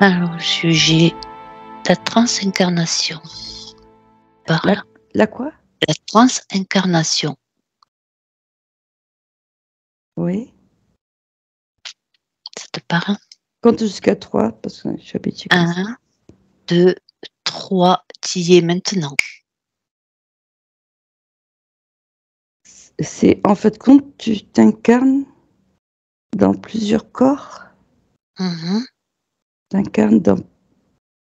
Alors, sujet, la transincarnation. Par là. La quoi? La transincarnation. Oui. Ça te parle? Compte jusqu'à 3, parce que je suis habituée. 1, 2, 3, tu y es maintenant. C'est en fait compte, tu t'incarnes dans plusieurs corps. T'incarnes dans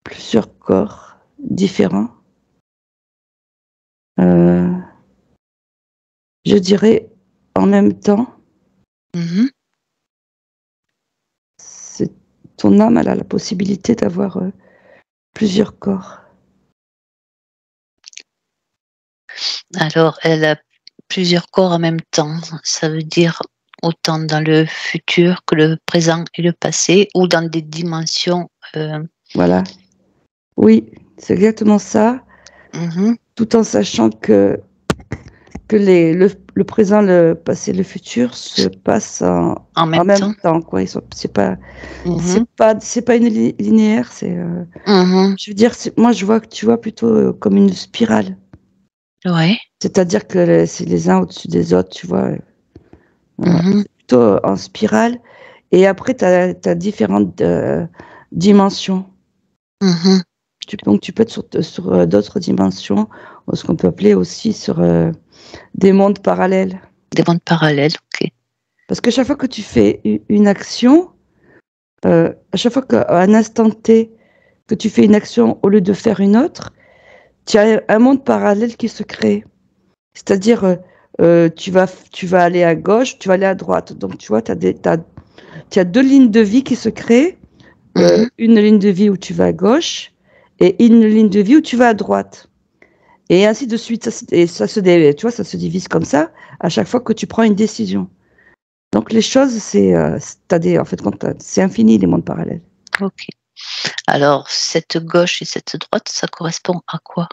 plusieurs corps différents. Je dirais en même temps. Ton âme, elle a la possibilité d'avoir plusieurs corps. Alors, elle a plusieurs corps en même temps. Ça veut dire autant dans le futur que le présent et le passé, ou dans des dimensions. Voilà. Oui, c'est exactement ça. Tout en sachant que le présent, le passé, le futur se passent en même temps, quoi. C'est pas une linéaire. C'est. Je veux dire, moi, je vois que tu vois plutôt comme une spirale. Ouais. C'est-à-dire que c'est les uns au-dessus des autres, tu vois. C'est plutôt en spirale. Et après, tu as différentes dimensions. Donc, tu peux être sur d'autres dimensions, ou ce qu'on peut appeler aussi sur des mondes parallèles. Des mondes parallèles, ok. Parce que chaque fois que tu fais une action, à chaque fois qu'à un instant T, que tu fais une action au lieu de faire une autre, tu as un monde parallèle qui se crée. C'est-à-dire, tu vas aller à gauche, tu vas aller à droite. Donc, tu vois, tu as deux lignes de vie qui se créent. Une ligne de vie où tu vas à gauche et une ligne de vie où tu vas à droite. Et ainsi de suite. Ça se divise comme ça à chaque fois que tu prends une décision. Donc, les choses, c'est infini, les mondes parallèles. Ok. Alors, cette gauche et cette droite, ça correspond à quoi?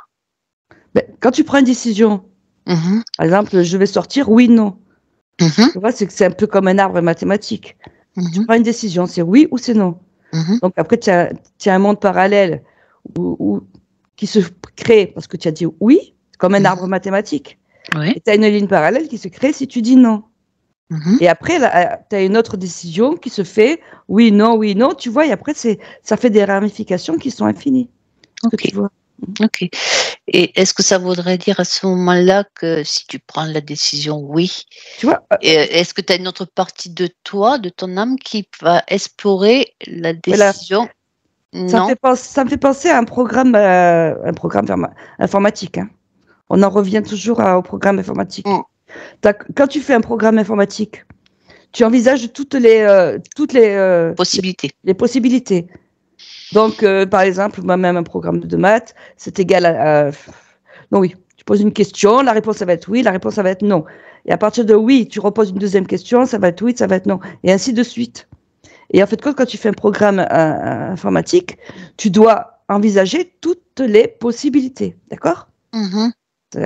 Quand tu prends une décision, par exemple, je vais sortir, oui, non. Tu vois, c'est un peu comme un arbre mathématique. Tu prends une décision, c'est oui ou c'est non. Donc après, tu as un monde parallèle qui se crée parce que tu as dit oui, comme un arbre mathématique. Oui. Et tu as une ligne parallèle qui se crée si tu dis non. Et après, tu as une autre décision qui se fait oui, non, tu vois, et après, ça fait des ramifications qui sont infinies. Ok. Que tu vois. Ok. Et est-ce que ça voudrait dire à ce moment-là que si tu prends la décision oui, tu vois, est-ce que tu as une autre partie de toi, de ton âme, qui va explorer la décision? Ça me fait penser à un programme informatique. Hein. On en revient toujours au programme informatique. Quand tu fais un programme informatique, tu envisages toutes les possibilités. Les possibilités. Donc, par exemple, moi-même, un programme de maths, c'est égal à... Non, oui, tu poses une question, la réponse, ça va être oui, la réponse, ça va être non. Et à partir de oui, tu reposes une deuxième question, ça va être oui, ça va être non. Et ainsi de suite. Et en fait, quand tu fais un programme informatique, tu dois envisager toutes les possibilités. D'accord ?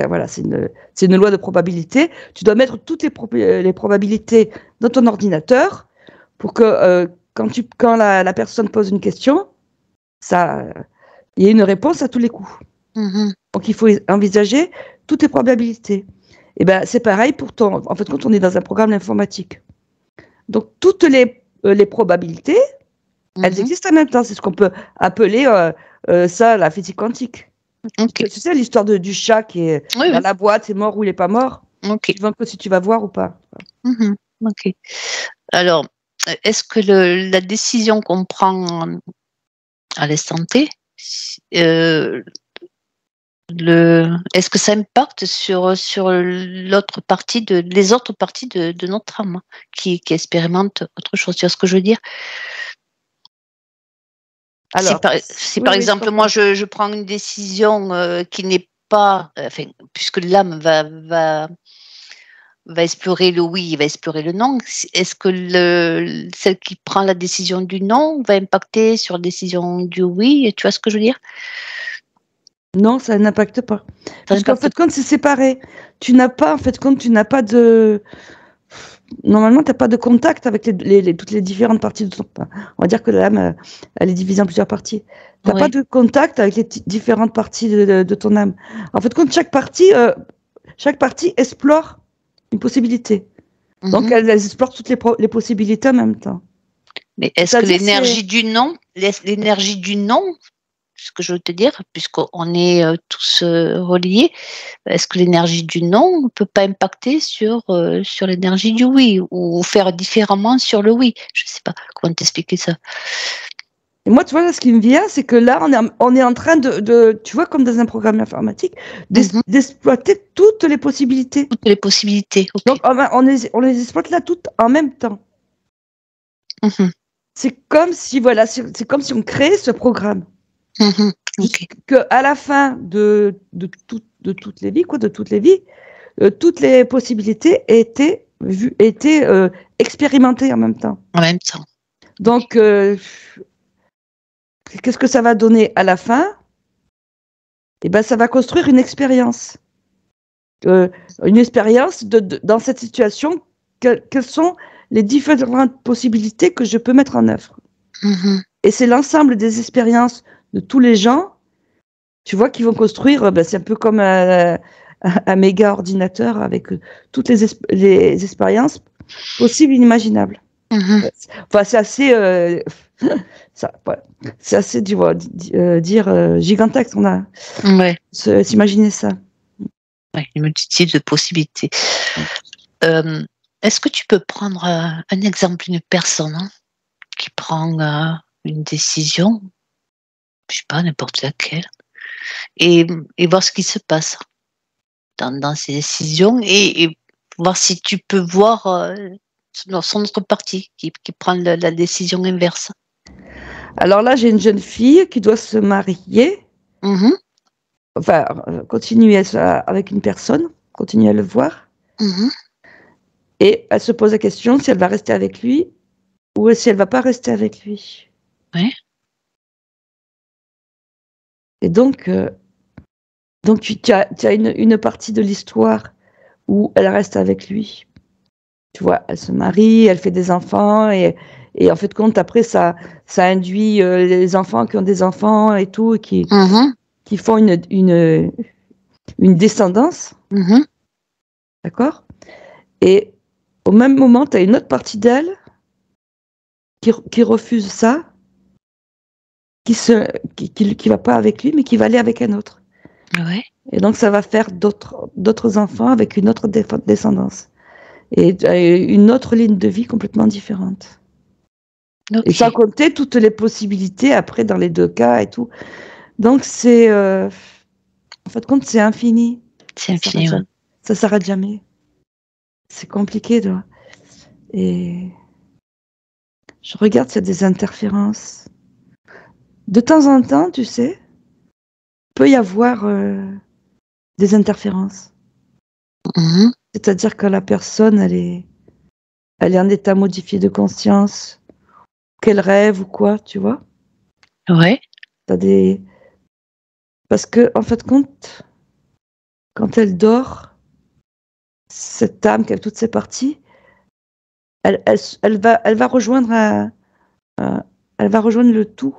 Voilà, c'est une loi de probabilité. Tu dois mettre toutes les probabilités dans ton ordinateur pour que quand la personne pose une question, il y ait une réponse à tous les coups. Donc, il faut envisager toutes les probabilités. Et ben, c'est pareil en fait, quand on est dans un programme informatique. Donc, toutes les probabilités, elles existent en même temps. C'est ce qu'on peut appeler ça la physique quantique. Okay. Tu sais, l'histoire du chat qui est dans la boîte, c'est mort ou il n'est pas mort. Tu vois que si tu vas voir ou pas. Ok. Alors, est-ce que la décision qu'on prend à l'instant T, est-ce que ça impacte sur l'autre partie les autres parties de notre âme qui expérimentent autre chose? Tu vois ce que je veux dire? Alors, si par exemple, moi, je prends une décision qui n'est pas... Enfin, puisque l'âme va explorer le oui, va explorer le non, est-ce que celle qui prend la décision du non va impacter sur la décision du oui? Tu vois ce que je veux dire? Non, ça n'impacte pas. Parce qu'en fait, quand c'est séparé, tu n'as pas de... normalement, tu n'as pas de contact avec toutes les différentes parties de ton... On va dire que l'âme, elle est divisée en plusieurs parties. Tu n'as pas de contact avec les différentes parties de ton âme. En fait, quand chaque partie explore une possibilité. Donc, elles explorent toutes les possibilités en même temps. Mais est-ce que l'énergie du non, ce que je veux te dire, puisqu'on est tous reliés, est-ce que l'énergie du non ne peut pas impacter sur l'énergie du oui, ou faire différemment sur le oui? Je ne sais pas comment t'expliquer ça. Et moi, tu vois, là, ce qui me vient, c'est que là, on est en train tu vois, comme dans un programme informatique, d'exploiter toutes les possibilités. Toutes les possibilités. Okay. Donc, on les exploite là toutes en même temps. C'est comme si, voilà, c'est comme si on créait ce programme. Okay. Qu'à la fin de toutes les vies, toutes les possibilités étaient expérimentées en même temps. En même temps. Donc, qu'est-ce que ça va donner à la fin? Eh ben, ça va construire une expérience. Une expérience dans cette situation. Quelles sont les différentes possibilités que je peux mettre en œuvre? Et c'est l'ensemble des expériences de tous les gens, tu vois, qui vont construire, c'est un peu comme un méga ordinateur avec toutes les expériences possibles et inimaginables. Enfin, c'est assez, c'est assez, tu vois, dire gigantesque. On a s'imaginer ça. Ouais, une multitude de possibilités. Est-ce que tu peux prendre un exemple d'une personne qui prend une décision, je sais pas, n'importe laquelle, et voir ce qui se passe dans ces décisions, et voir si tu peux voir son autre partie qui prend la décision inverse. Alors là, j'ai une jeune fille qui doit se marier, enfin, continuer avec une personne, continuer à le voir, et elle se pose la question si elle va rester avec lui ou si elle va pas rester avec lui. Oui. Et donc tu as une partie de l'histoire où elle reste avec lui. Tu vois, elle se marie, elle fait des enfants, et en fait, compte, après, ça induit les enfants qui ont des enfants et tout, qui font une descendance. D'accord? Et au même moment, tu as une autre partie d'elle qui refuse ça, qui va pas avec lui, mais qui va aller avec un autre. Ouais. Et donc, ça va faire d'autres enfants avec une autre descendance. Et une autre ligne de vie complètement différente. Okay. Et sans compter toutes les possibilités après dans les deux cas et tout. Donc, c'est... en fait, compte, c'est infini. C'est infini, ouais. Ça s'arrête jamais. C'est compliqué, toi. Et je regarde s'il y a des interférences. De temps en temps, tu sais, peut y avoir des interférences. C'est-à-dire que la personne, elle est en état modifié de conscience, qu'elle rêve ou quoi, tu vois. Ouais. Parce que, en fait, quand elle dort, cette âme qui a toutes ses parties, elle va rejoindre elle va rejoindre le tout,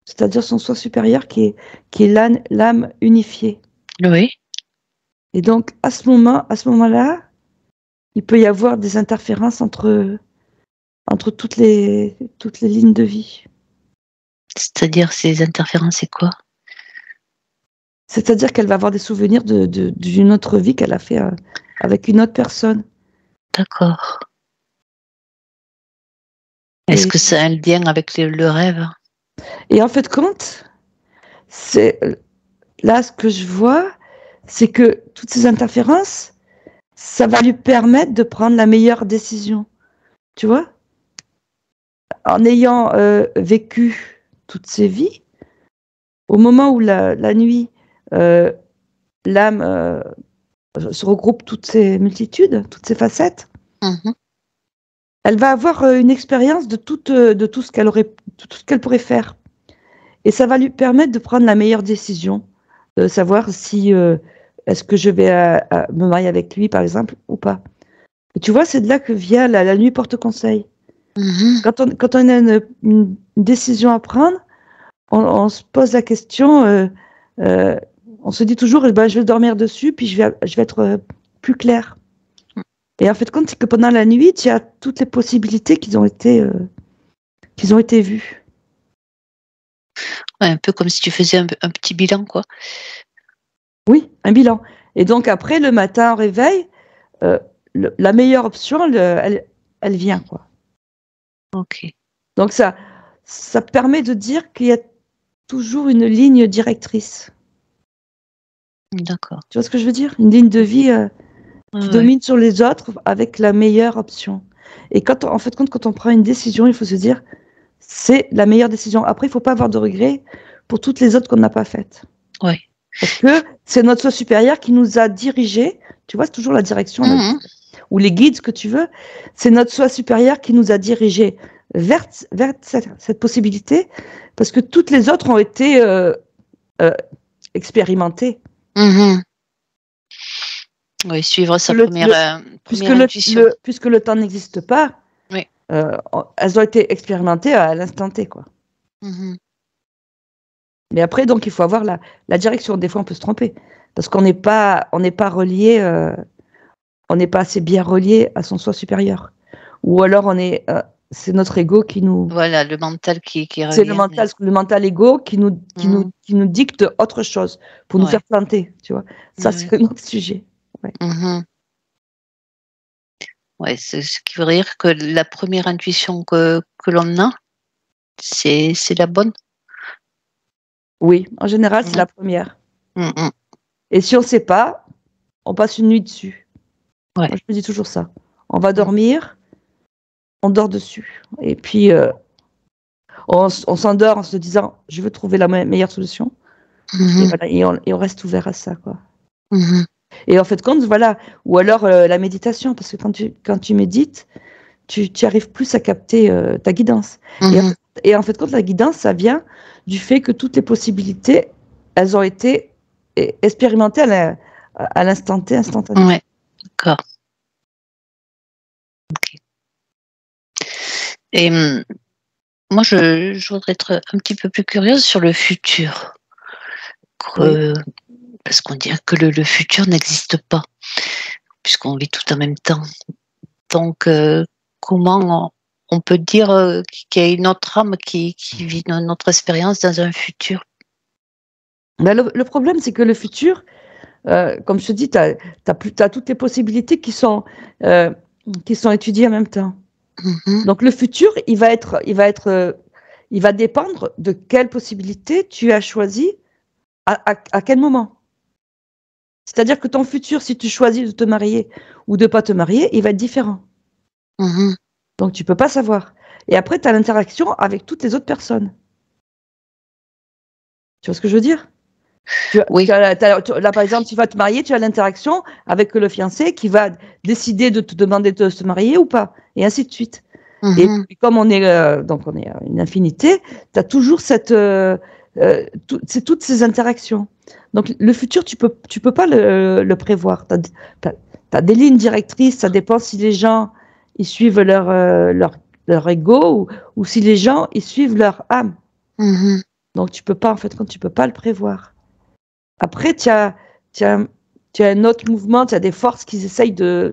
c'est-à-dire son soi supérieur qui est l'âme unifiée. Oui. Et donc, à ce moment-là, il peut y avoir des interférences entre toutes les lignes de vie. C'est-à-dire, ces interférences, c'est quoi? C'est-à-dire qu'elle va avoir des souvenirs d'une autre vie qu'elle a fait avec une autre personne. D'accord. Est-ce que ça a un lien avec le rêve? Et en fait, compte, là, ce que je vois, c'est que toutes ces interférences, ça va lui permettre de prendre la meilleure décision. Tu vois? En ayant vécu toutes ces vies, au moment où la nuit, l'âme se regroupe toutes ces multitudes, toutes ces facettes, elle va avoir une expérience de tout ce qu'elle pourrait faire. Et ça va lui permettre de prendre la meilleure décision, de savoir si est-ce que je vais me marier avec lui, par exemple, ou pas. Et tu vois, c'est de là que vient la nuit porte conseil. Mhm. Quand on a une décision à prendre, on se pose la question, on se dit toujours, je vais dormir dessus, puis je vais être plus clair. Et en fait, compte, c'est que pendant la nuit, il y a toutes les possibilités qui ont été vues. Ouais, un peu comme si tu faisais un petit bilan, quoi. Oui, un bilan. Et donc après, le matin, au réveil, la meilleure option, elle vient, quoi. Ok, Donc ça permet de dire qu'il y a toujours une ligne directrice. d'accord. Tu vois ce que je veux dire? Une ligne de vie qui Ouais. domine sur les autres avec la meilleure option. Et en fait, quand on prend une décision, il faut se dire, c'est la meilleure décision. Après, il ne faut pas avoir de regrets pour toutes les autres qu'on n'a pas faites. Ouais. Parce que c'est notre soi supérieur qui nous a dirigés. Tu vois, c'est toujours la direction, Mhm. ou les guides, ce que tu veux. C'est notre soi supérieur qui nous a dirigés vers cette possibilité, parce que toutes les autres ont été expérimentées. Mhm. Oui, suivre sa première intuition. Puisque le temps n'existe pas, Oui. elles ont été expérimentées à l'instant T, quoi. Mhm. Mais après, donc, il faut avoir la direction. Des fois, on peut se tromper, parce qu'on n'est pas relié, on n'est pas assez bien relié à son soi supérieur. Ou alors, c'est notre ego qui nous... Voilà, le mental qui C'est revient. le mental ego qui Mhm. nous dicte autre chose, pour nous Ouais. faire planter, tu vois. Ça, Ouais. c'est un autre sujet. Ouais. Mhm. Ouais, c'est ce qui veut dire que la première intuition que l'on a, c'est la bonne. Oui, en général, c'est Mhm. la première. Mhm. Et si on ne sait pas, on passe une nuit dessus. Ouais. Moi, je me dis toujours ça. On va Mhm. dormir, on dort dessus. Et puis, on s'endort en se disant, je veux trouver la meilleure solution. Et, Mhm. voilà, et on reste ouvert à ça, quoi. Mhm. Et en fait, compte, voilà. Ou alors la méditation, parce que quand tu médites, tu arrives plus à capter ta guidance. Mhm. Et en fait, compte, la guidance, ça vient du fait que toutes les possibilités, elles ont été expérimentées à l'instant T, instantané. Ouais, d'accord. Ok. Et moi, je voudrais être un petit peu plus curieuse sur le futur. Oui. Parce qu'on dirait que le futur n'existe pas, puisqu'on vit tout en même temps. Donc, comment on peut dire qu'il y a une autre âme qui vit notre expérience dans un futur? Ben, le problème, c'est que le futur, comme je te dis, tu as toutes les possibilités qui sont étudiées en même temps. Mhm. Donc le futur, il va dépendre de quelle possibilité tu as choisi à quel moment. C'est-à-dire que ton futur, si tu choisis de te marier ou de ne pas te marier, il va être différent. Mhm. Donc tu ne peux pas savoir. Et après, tu as l'interaction avec toutes les autres personnes. Tu vois ce que je veux dire? Oui. Là, par exemple, tu vas te marier, tu as l'interaction avec le fiancé qui va décider de te demander de se marier ou pas, et ainsi de suite. Et Mhm. puis, comme on est une infinité, tu as toujours c'est toutes ces interactions. Donc le futur, tu peux pas le prévoir. Tu as des lignes directrices, ça dépend si les gens ils suivent leur ego ou si les gens ils suivent leur âme. Mhm. Donc tu peux pas, en fait, quand tu peux pas le prévoir. Après, tu as un autre mouvement, tu as des forces qui essayent des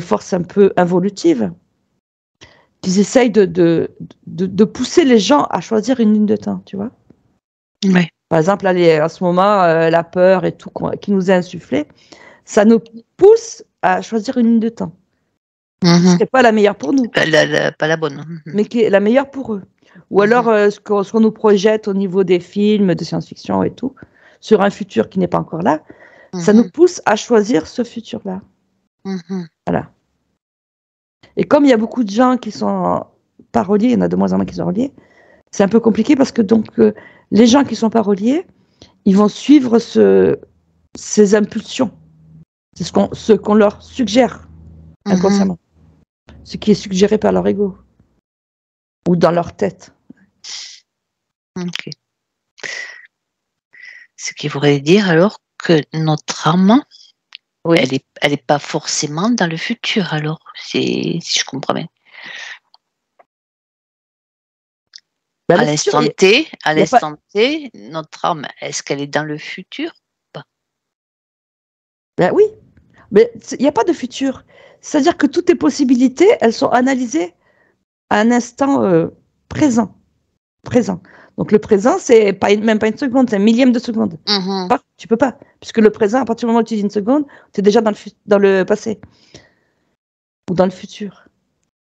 forces un peu involutives, qui essayent de pousser les gens à choisir une ligne de temps, tu vois. Oui. Par exemple, là, en ce moment, la peur et tout qui nous est insufflé, ça nous pousse à choisir une ligne de temps, qui ne Mhm. serait pas la meilleure pour nous, Pas la bonne. Mhm. mais qui est la meilleure pour eux. Ou alors, Mhm. ce qu'on nous projette au niveau des films de science-fiction et tout, sur un futur qui n'est pas encore là, ça nous Mhm. pousse à choisir ce futur-là. Mhm. Voilà. Et comme il y a beaucoup de gens qui sont pas reliés, il y en a de moins en moins qui sont reliés, c'est un peu compliqué parce que donc les gens qui sont pas reliés, ils vont suivre ces impulsions. C'est ce qu'on leur suggère Mhm. inconsciemment. Ce qui est suggéré par leur ego ou dans leur tête. Ok. Ce qui voudrait dire alors que notre âme Oui. Elle est pas forcément dans le futur, alors, si je comprends bien. Ben, À le futur, y a pas. l'instant T, notre âme, est-ce qu'elle est dans le futur? Pas. Ben oui, mais il n'y a pas de futur. C'est-à-dire que toutes tes possibilités, elles sont analysées à un instant présent. Présent. Donc le présent, c'est même pas une seconde, c'est un millième de seconde. Tu peux pas. Puisque le présent, à partir du moment où tu dis une seconde, tu es déjà dans le passé. Ou dans le futur.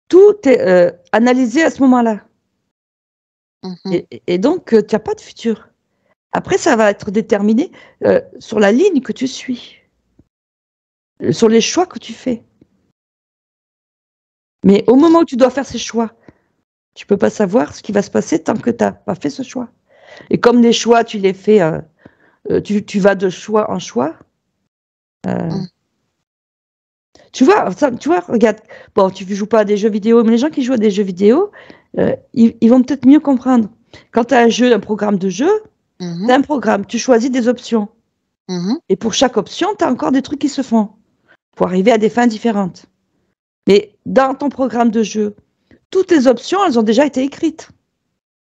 Tout est analysé à ce moment-là. Et donc, tu n'as pas de futur. Après, ça va être déterminé sur la ligne que tu suis. Sur les choix que tu fais. Mais au moment où tu dois faire ces choix, tu peux pas savoir ce qui va se passer tant que tu n'as pas fait ce choix. Et comme les choix, tu les fais, tu vas de choix en choix. Tu vois, regarde, bon, tu ne joues pas à des jeux vidéo, mais les gens qui jouent à des jeux vidéo, ils vont peut-être mieux comprendre. Quand tu as un programme de jeu, tu as un programme, tu choisis des options. Et pour chaque option, tu as encore des trucs qui se font pour arriver à des fins différentes. Mais dans ton programme de jeu, toutes les options, elles ont déjà été écrites.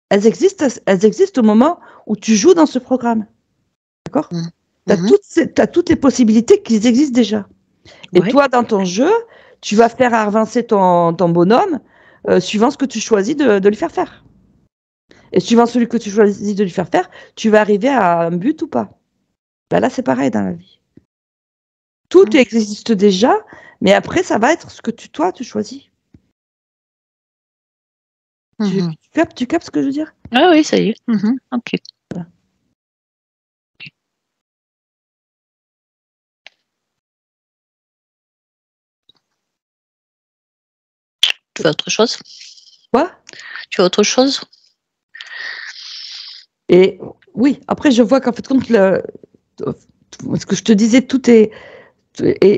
Elles existent au moment où tu joues dans ce programme. D'accord ? Tu as toutes les possibilités qui existent déjà. Et toi, dans ton jeu, tu vas faire avancer ton bonhomme suivant ce que tu choisis de lui faire faire. Et suivant celui que tu choisis de lui faire faire, tu vas arriver à un but ou pas. Ben là, c'est pareil dans la vie. Tout existe déjà, mais après, ça va être ce que toi, tu choisis. Tu captes ce que je veux dire? Ah oui, ça y est. Ok. Voilà. Tu veux autre chose? Quoi? Tu veux autre chose? Et oui, après, je vois qu'en fait, compte, ce que je te disais, tout est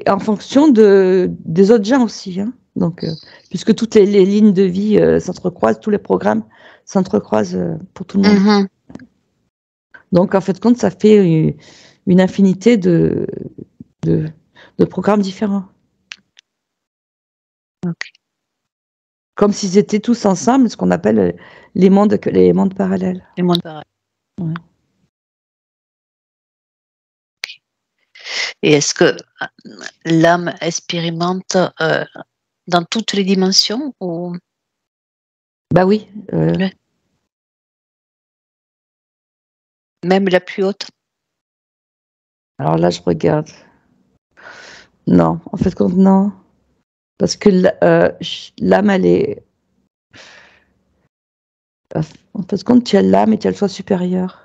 en fonction des autres gens aussi. Hein. Donc, puisque toutes les lignes de vie s'entrecroisent, tous les programmes s'entrecroisent pour tout le monde. Donc, en fait, compte, ça fait une infinité de programmes différents. Okay. Comme s'ils étaient tous ensemble, ce qu'on appelle les mondes parallèles. Les mondes parallèles. Ouais. Et est-ce que l'âme expérimente dans toutes les dimensions ou... Bah oui. Même la plus haute? Alors là, je regarde. Non, en fait, non. Parce que l'âme, elle est... En fait, quand tu as l'âme et tu as le soi supérieur.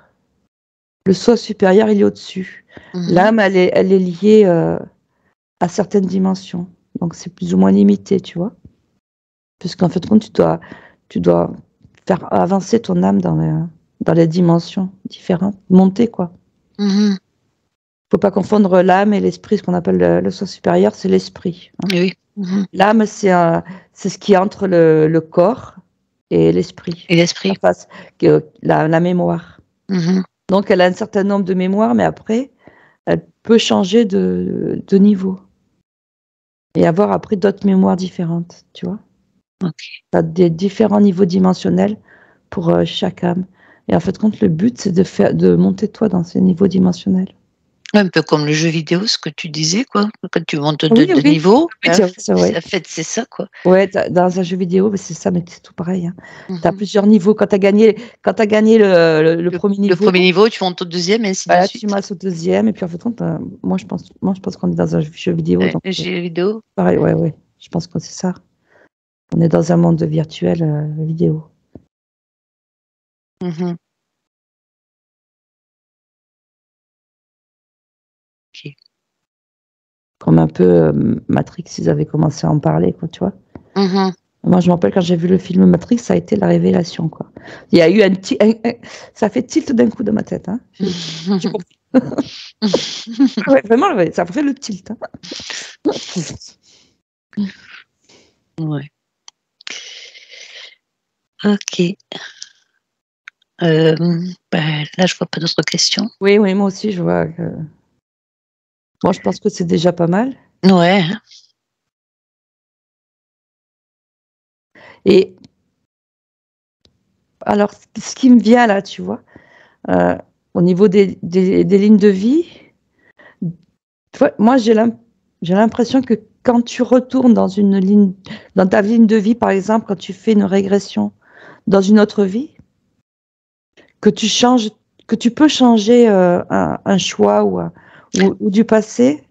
Le soi supérieur, il est au-dessus. L'âme, elle est liée à certaines dimensions. Donc, c'est plus ou moins limité, tu vois. Puisqu'en fait, tu dois faire avancer ton âme dans les dimensions différentes, monter, quoi. Faut pas confondre l'âme et l'esprit. Ce qu'on appelle le soi supérieur, c'est l'esprit. Hein. Oui. L'âme, c'est ce qui est entre le corps et l'esprit. Et l'esprit. La mémoire. Donc, elle a un certain nombre de mémoires, mais après, elle peut changer de niveau. Et avoir après d'autres mémoires différentes, tu vois. Okay. Tu as des différents niveaux dimensionnels pour chaque âme. Et en fait, le but, c'est de monter toi dans ces niveaux dimensionnels. Un peu comme le jeu vidéo, ce que tu disais, quoi. Quand tu montes de niveau, oui, c'est ça, quoi. Ouais, dans un jeu vidéo, c'est ça, mais c'est tout pareil. Hein. Tu as plusieurs niveaux. Quand tu as gagné, le premier niveau. Le premier niveau, tu montes au deuxième, et ainsi de suite. Tu masses au deuxième, et puis en fait, moi, je pense qu'on est dans un jeu vidéo. Donc, jeu vidéo. Pareil, ouais. Je pense que c'est ça. On est dans un monde virtuel vidéo. Okay. Comme un peu Matrix, ils avaient commencé à en parler, quoi, tu vois. Moi, je me rappelle quand j'ai vu le film Matrix, ça a été la révélation, quoi. Il y a eu ça fait tilt d'un coup dans ma tête, hein. J'ai compris. Ouais, vraiment, ça fait le tilt. Hein. Ouais. Ok. Là, je vois pas d'autres questions. Oui, moi aussi, je vois que... Moi, je pense que c'est déjà pas mal. Ouais. Et alors, ce qui me vient là, tu vois, au niveau des lignes de vie, tu vois, moi, j'ai l'impression que quand tu retournes dans ta ligne de vie, par exemple, quand tu fais une régression dans une autre vie, que tu peux changer un choix ou du passé,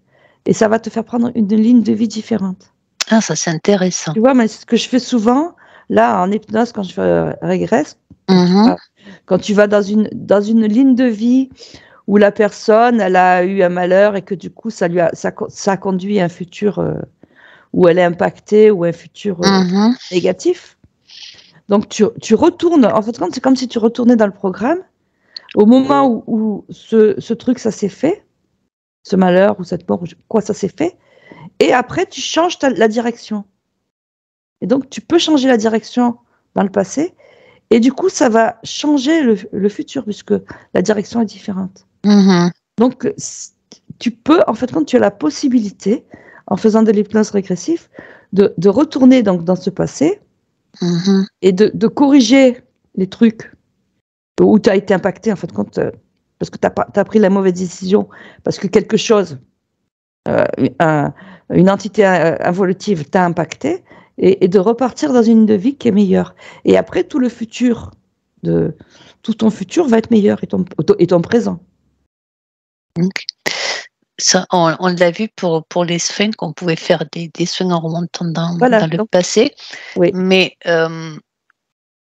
et ça va te faire prendre une ligne de vie différente. Ah, ça c'est intéressant. Tu vois, mais ce que je fais souvent, là, en hypnose, quand je régresse, quand tu vas dans une ligne de vie où la personne, elle a eu un malheur et que du coup, ça a conduit à un futur où elle est impactée ou un futur négatif. Donc, tu retournes, en fait, c'est comme si tu retournais dans le programme au moment où ce truc, ça s'est fait, ce malheur ou cette mort, quoi, ça s'est fait. Et après, tu changes la direction. Et donc, tu peux changer la direction dans le passé. Et du coup, ça va changer le futur, puisque la direction est différente. Donc, tu peux, en fait, quand tu as la possibilité, en faisant de l'hypnose régressive, de retourner donc, dans ce passé et de corriger les trucs où tu as été impacté, en fait, parce que tu as pris la mauvaise décision, parce que quelque chose, une entité involutive t'a impacté, et de repartir dans une vie qui est meilleure. Et après, tout ton futur va être meilleur, et ton présent. Okay. Ça, on l'a vu pour les soins, qu'on pouvait faire des soins en remontant dans le passé. Oui. Mais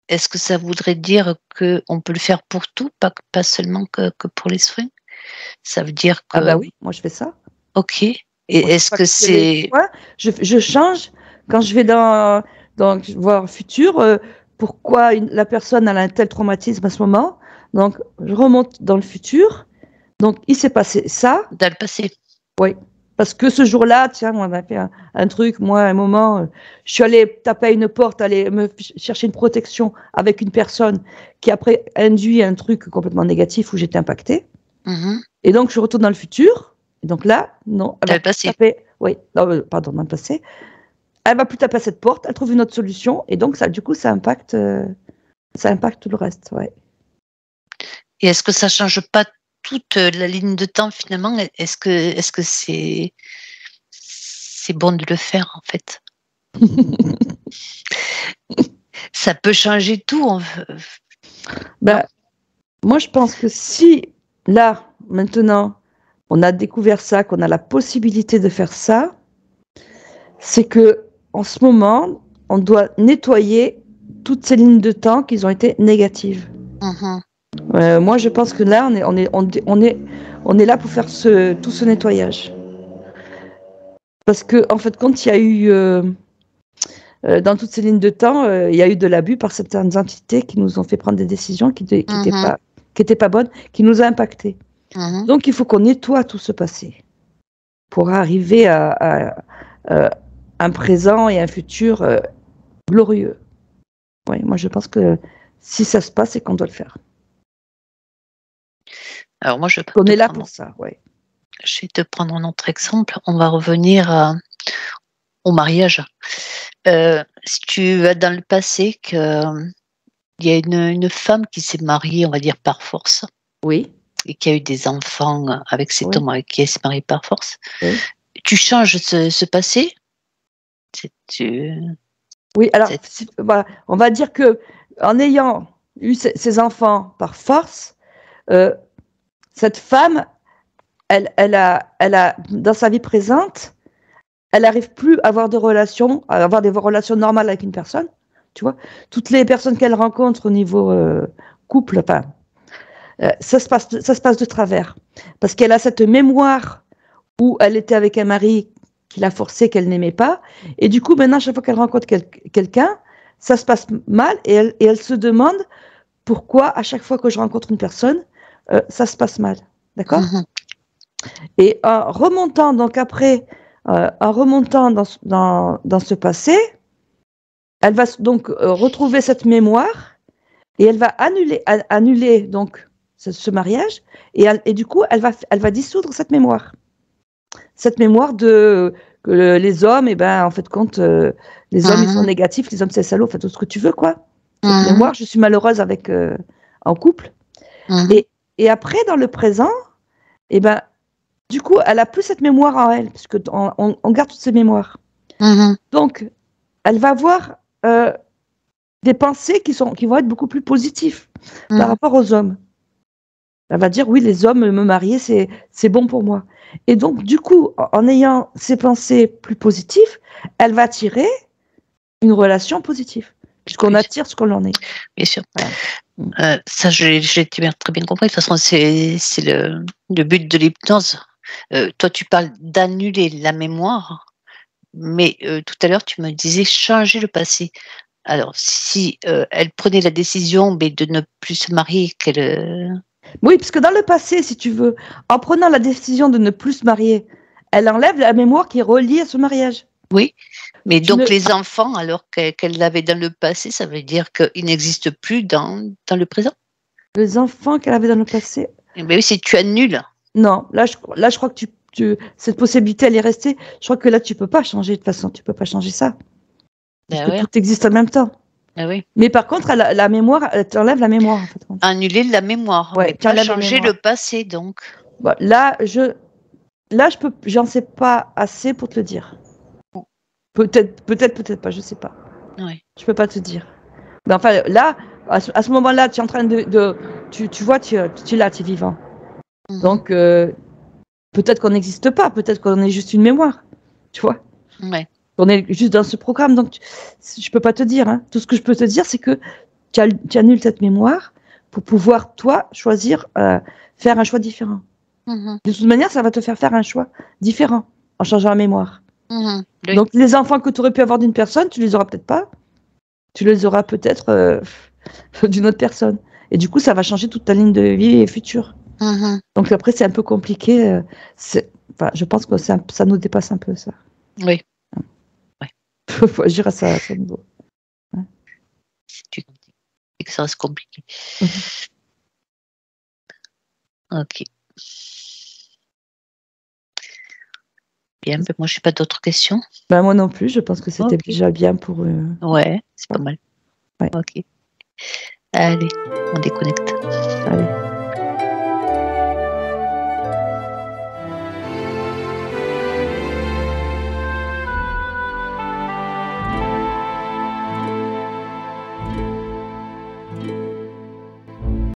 est-ce que ça voudrait dire qu'on peut le faire pour tout, pas seulement que pour les soins? Ça veut dire que... Ah bah oui, moi je fais ça. Ok. Et est-ce que c'est... Je change quand je vais dans voir futur, pourquoi la personne a un tel traumatisme à ce moment. Donc, je remonte dans le futur. Donc, il s'est passé ça. Dans le passé. Oui. Parce que ce jour-là, tiens, on a fait un truc, moi, à un moment, je suis allée taper à une porte, aller me chercher une protection avec une personne qui après induit un truc complètement négatif où j'étais impactée. Et donc, je retourne dans le futur. Et donc là, non. Dans le passé. Oui, pardon, dans le passé. Elle va plus taper à cette porte, elle trouve une autre solution. Et donc, du coup, ça impacte tout le reste. Ouais. Et est-ce que ça change pas toute la ligne de temps finalement? Est-ce que c'est bon de le faire en fait? Ça peut changer tout. Moi, je pense que si là, maintenant, on a découvert ça, qu'on a la possibilité de faire ça, c'est que en ce moment, on doit nettoyer toutes ces lignes de temps qui ont été négatives. Moi, je pense que là, on est là pour faire tout ce nettoyage. Parce que, en fait, quand il y a eu, dans toutes ces lignes de temps, il y a eu de l'abus par certaines entités qui nous ont fait prendre des décisions qui n'étaient pas bonnes, qui nous ont impactés. Donc, il faut qu'on nettoie tout ce passé pour arriver à un présent et un futur glorieux. Ouais, moi, je pense que si ça se passe, c'est qu'on doit le faire. Alors moi, on est là pour ça, ouais. Je vais te prendre un autre exemple. On va revenir au mariage. Si tu vas dans le passé, qu'il y a une femme qui s'est mariée, on va dire par force. Oui. Et qui a eu des enfants avec cet homme avec qui elle s'est mariée par force. Oui. Tu changes ce passé? Oui, alors, voilà, on va dire que en ayant eu ces enfants par force, cette femme, elle a, dans sa vie présente, elle n'arrive plus à avoir des relations normales avec une personne. Tu vois, toutes les personnes qu'elle rencontre au niveau couple, ça se passe de travers. Parce qu'elle a cette mémoire où elle était avec un mari qui l'a forcée, qu'elle n'aimait pas. Et du coup, maintenant, chaque fois qu'elle rencontre quelqu'un, ça se passe mal et elle se demande pourquoi, à chaque fois que je rencontre une personne, ça se passe mal. D'accord ? Et en remontant, donc après, dans ce passé, elle va donc retrouver cette mémoire et elle va annuler donc ce mariage et du coup, elle va dissoudre cette mémoire. cette mémoire que les hommes, en fait, compte, les hommes, ils sont négatifs, les hommes, c'est salauds, fait tout ce que tu veux, quoi. Cette mémoire, je suis malheureuse avec, en couple. Et après, dans le présent, du coup, elle a plus cette mémoire en elle, parce on garde toutes ces mémoires. Donc, elle va avoir des pensées qui vont être beaucoup plus positives par rapport aux hommes. Elle va dire, oui, les hommes, me marier, c'est bon pour moi. Et donc, du coup, en ayant ces pensées plus positives, elle va attirer une relation positive, puisqu'on attire ce qu'on en est. Bien sûr. Voilà. Ça, j'ai très bien compris. De toute façon, c'est le but de l'hypnose. Toi, tu parles d'annuler la mémoire, mais tout à l'heure, tu me disais changer le passé. Alors, si elle prenait la décision de ne plus se marier, Oui, parce que dans le passé, si tu veux, en prenant la décision de ne plus se marier, elle enlève la mémoire qui est reliée à ce mariage. Oui, mais donc les enfants, alors qu'elle l'avait dans le passé, ça veut dire qu'ils n'existent plus dans le présent? Les enfants qu'elle avait dans le passé? Oui, si tu annules. Non, là, je crois que cette possibilité, elle est restée. Je crois que là, tu peux pas changer, de toute façon, tu peux pas changer ça. Parce que tout existe en même temps. Oui. Mais par contre, la mémoire, elle t'enlève la mémoire. En fait. Annuler la mémoire, mais pas changer le passé, donc. Bon, là, j'en sais pas assez pour te le dire. Peut-être pas, je sais pas. Oui. Je peux pas te dire. Mais enfin, là, à ce moment-là, tu es en train tu vois, tu es là, tu es vivant. Donc, peut-être qu'on n'existe pas, peut-être qu'on est juste une mémoire, tu vois. Ouais. On est juste dans ce programme, donc je peux pas te dire. Hein. Tout ce que je peux te dire, c'est que tu annules cette mémoire pour pouvoir, toi, choisir, faire un choix différent. De toute manière, ça va te faire un choix différent en changeant la mémoire. Oui. Donc, les enfants que tu aurais pu avoir d'une personne, tu les auras peut-être pas. Tu les auras peut-être d'une autre personne. Et du coup, ça va changer toute ta ligne de vie future. Donc après, c'est un peu compliqué. Je pense que ça nous dépasse un peu, ça. Oui. Il faut agir à ça niveau. Ouais. C'est que ça reste compliqué. Ok. Bien, moi, je n'ai pas d'autres questions. Moi non plus, je pense que c'était déjà bien pour... Ouais, c'est pas mal. Ouais. Ok. Allez, on déconnecte. Allez.